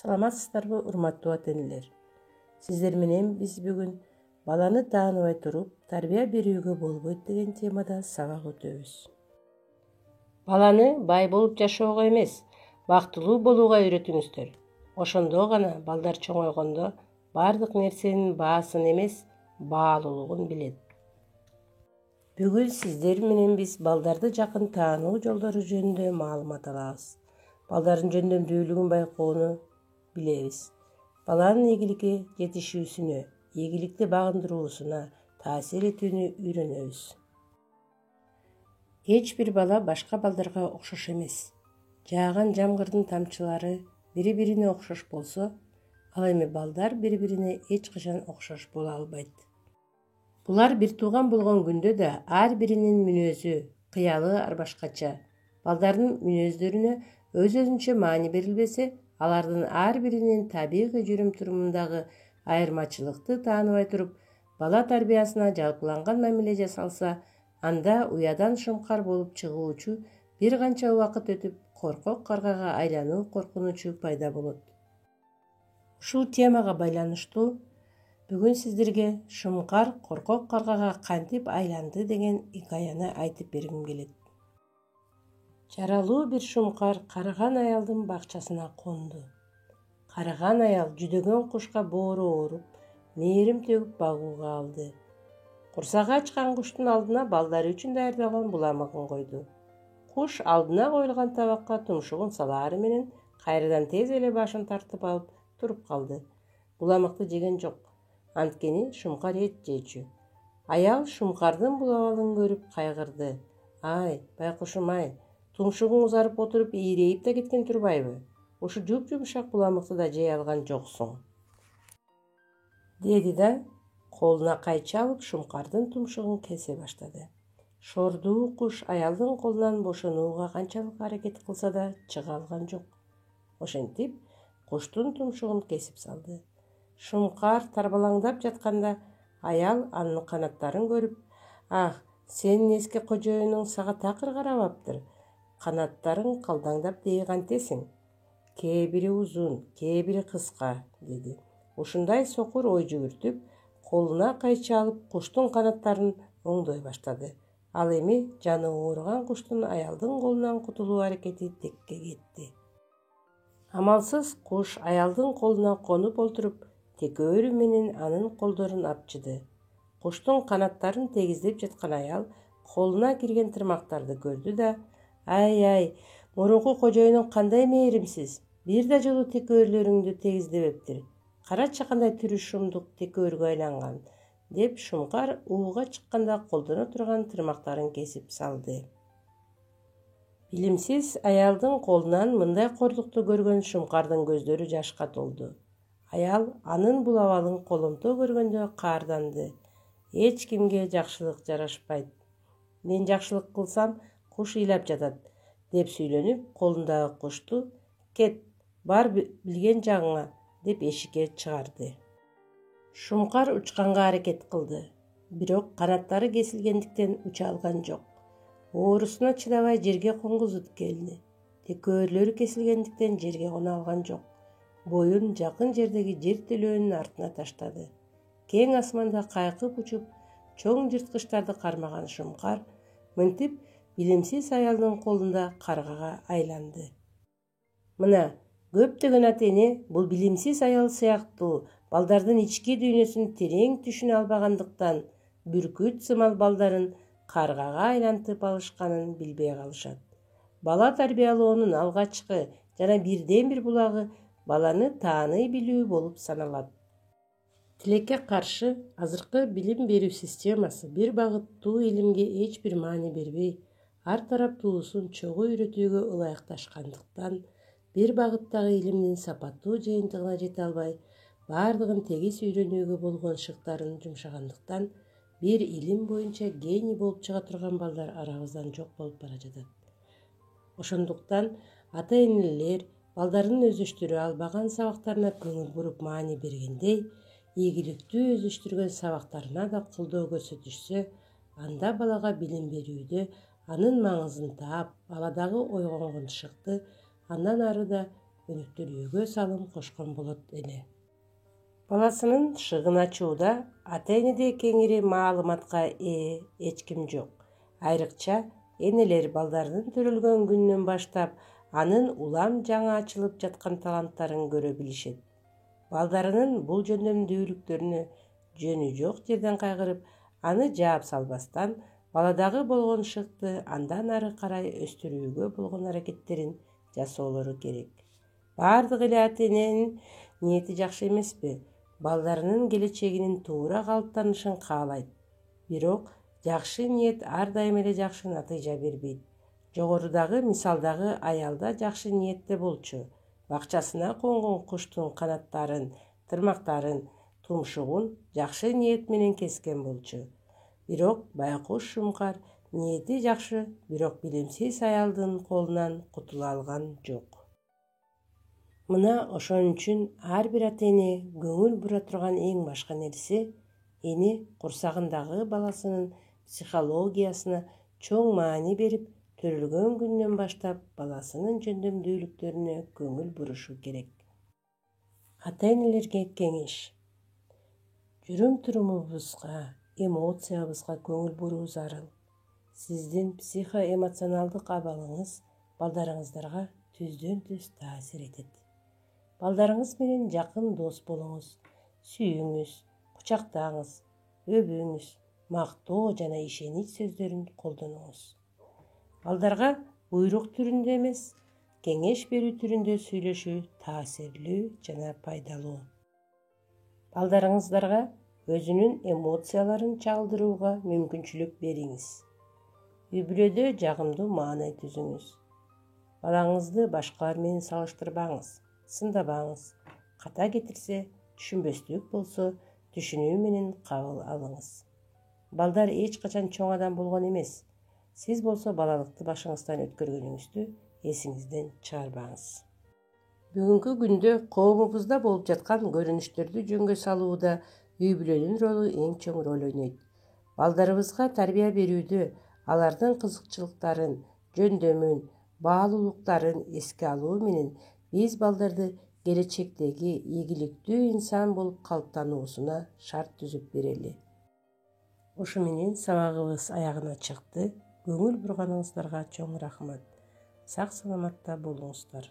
Саламатсыздарбы, урматтуу ата-энелер. Сиздер менен биз бүгүн баланы тааныбай туруп тарбия берүүгө болбойт деген темада сабак өтөбүз. Баланы бай болуп жашоого эмес, бактылуу болууга үйрөтүңүздөр. Ошондо гана балдар чоңойгондо бардык нерсенин баасын эмес, баалуулугун билет. Бүгүн сиздер менен биз балдарды жакын таануу жолдору жөнүндө маалымат алабыз. Балдардын жөндөмдүүлүгүн байкоону билебиз. Баланын ийгиликке жетишүүсүнө, ийгиликти багындыруусуна таасир этүүнү үйрөнөбүз. Эч бир бала башка балдарга окшош эмес. Жааган жамгырдын тамчылары бири-бирине окшош болсо, ал эми балдар бири-бирине эч качан окшош боло албайт. Булар бир тууган болгон күндө да ар биринин мүнөзү, кыялы ар башкача. Балдардын мүнөздөрүнө өз-өзүнчө маани берилбесе, алардын ар биринин табигый жүрүм-турумундагы айырмачылыкты тааныбай туруп, бала тарбиясына жалпыланган мамиле жасалса, анда уядан шумкар болуп чыгуучу бир канча убакыт өтүп коркок каргага айлануу коркунучу пайда болот. Ушул темага байланыштуу бүгүн сиздерге шумкар коркок каргага кантип айланды деген икаяны айтып бергим келет. Жаралуу бир шумкар карыган аялдын бакчасына конду. Карыган аял жүдөгөн кушка боору ооруп, мээрим төгүп багууга алды. Курсагы ачкан куштун алдына балдары үчүн даярдалган буламыгын койду. Куш алдына коюлган табакка тумшугун салаары менен кайрадан тез эле башын тартып алып туруп калды. Буламыкты жеген жок, анткени шумкар эт жечү. Аял шумкардын булабалын көрүп кайгырды. Ай, байкушум-ай, тумшугуң узарып отуруп ийрейип да кеткен турбайбы? Ушу жуп-жумшак буламыкты да жей алган жоксуң, деди да колуна кайчы алып шумкардын тумшугун кесе баштады. Шордуу куш аялдын колунан бошонууга канчалык аракет кылса да чыга алган жок. Ошентип, куштун тумшугун кесип салды. Шумкар тарбалаңдап жатканда аял анын канаттарын көрүп, "Ах, сенин эски кожоюнуң сага такыр карабаптыр. Канаттарың калдаңдап дей кантесиң? Кээ бири узун, кээ бири кыска", деди. Ушундай сокур ой жүгүртүп, колуна кайчы алып куштун канаттарын оңдой баштады. Ал эми жаны ооруган куштун аялдын колунан кутулуу аракети текке кетти. Амалсыз куш аялдын колуна конуп олтуруп, текөөрү менен анын колдорун апчыды. Куштун канаттарын тегиздеп жаткан аял колуна кирген тырмактарды көрдү да, "Ай, мурунку кожоюнуң кандай мээримсиз, бир да жолу текөөрлөрүңдү тегиздебептир. Карачы кандай түрү шумдук текөөргө айланган", деп шумкар ууга чыкканда колдоно турган тырмактарын кесип салды. Билимсиз аялдын колунан мындай кордукту көргөн шумкардын көздөрү жашка толду. Аял анын булабалын коломто көргөндө каарданды. Эч кимге жакшылык жарашпайт. Мен жакшылык кылсам, куш ыйлап жатат, деп сүйлөнүп, колундагы кушту "Кет, бар билген жагыңа", деп эшикке чыгарды. Шумкар учканга аракет кылды, бирок канаттары кесилгендиктен уча алган жок. Оорусуна чыдабай жерге конгузуп келди. Текөөрлөрү кесилгендиктен жерге кона алган жок. Боюн жакын жердеги жер төлөөнүн артына таштады. Кең асманда кайкып учуп, чоң жырткычтарды кармаган шумкар мынтип билимсиз аялдын колунда каргага айланды. Мына, көптөгөн ата-эне бул билимсиз аял сыяктуу балдардын ички дүйнөсүн терең түшүнө албагандыктан бүркүт сымал балдарын каргага айлантып алышканын билбей калышат. Бала тарбиялоонун алгачкы жана бирден бир булагы баланы тааный билүү болуп саналат. Тилекке каршы, азыркы билим берүү системасы бир багыттуу илимге эч бир маани бербей, ар тараптуусун чогуу үйрөтүүгө ылайыкташкандыктан, бир багыттагы илимдин сапаттуу жыйынтыгына жете албай, бардыгын тегиз үйрөнүүгө болгон шыктарын жумшагандыктан, бир илим боюнча гений болуп чыга турган балдар арабыздан жок болуп бара жатат. Ошондуктан ата-энелер балдардын өздөштүрө албаган сабактарына көңүл буруп маани бергендей, ийгиликтүү өздөштүргөн сабактарына да колдоо көрсөтүшсө, анда балага билим берүүдө анын маңызын таап, баладагы ойгонгончулукты андан ары да өнүктүрүүгө салым кошкон болот эле. Баласынын шыгын ачууда ата-энеде кеңири маалыматка ээ эч ким жок. Айрыкча энелер балдарынын төрөлгөн күнүнөн баштап анын улам жаңы ачылып жаткан таланттарын көрө билишет. Балдарынын бул жөндөмдүүлүктөрүнө жөнү жок жерден кайгырып, аны жаап салбастан, баладагы болгон шыкты андан ары карай өстүрүүгө болгон аракеттерин жасоолору керек. Бардык эле ата-эненин ниети жакшы эмеспи? Балдарынын келечегинин туура калыптанышын каалайт. Бирок жакшы ниет ар дайым эле жакшы натыйжа бербейт. Жогорудагы мисалдагы аял да жакшы ниетте болчу. Бакчасына конгон куштун канаттарын, тырмактарын, тумшугун жакшы ниет менен кескен болчу. Бирок байкуш шумкар ниети жакшы, бирок билимсиз аялдын колунан кутула алган жок. Мына ошон үчүн ар бир ата-эне көңүл бура турган эң башкы нерсе эне курсагындагы баласынын психологиясына чоң маани берип, төрөлгөн күнүнөн баштап баласынын жөндөмдүүлүктөрүнө көңүл бурушу керек. Ата-энелерге кеңеш. Жүрүм-турумубузга, эмоциябызга көңүл буруу зарыл. Сиздин психоэмоционалдык абалыңыз балдарыңыздарга түздөн-түз таасир этет. Балдарыңыз менен жакын дос болуңуз, сүйүңүз, кучактаңыз, өбүңүз, мактоо жана ишенич сөздөрүн колдонуңуз. Балдарга буйрук түрүндө эмес, кеңеш берүү түрүндө сүйлөшүү таасирлүү жана пайдалуу. Балдарыңыздарга өзүнүн эмоцияларын чагылдырууга мүмкүнчүлүк бериңиз. Үй-бүлөдө жагымдуу маанай түзүңүз. Балаңызды башкалар менен салыштырбаңыз, сындабаңыз. Ката кетирсе, түшүнбөстүк болсо, түшүнүү менен кабыл алыңыз. Балдар эч качан чоң адам болгон эмес. Сиз болсо балалыкты башыңыздан өткөргөнүңүздү эсиңизден чыгарбаңыз. Бүгүнкү күндө коомубузда болуп жаткан көрүнүштөрдү жөнгө салууда үй-бүлөнүн ролу эң чоң роль ойнойт. Балдарыбызга тарбия берүүдө алардын кызыкчылыктарын, жөндөмүн, баалуулуктарын эске алуу менен биз балдарды келечектеги ийгиликтүү инсан болуп калыптануусуна шарт түзүп берели. Ушу менен сабагыбыз аягына чыкты. Көңүл бурганыңыздарга чоң рахмат. Сак саламатта болуңуздар.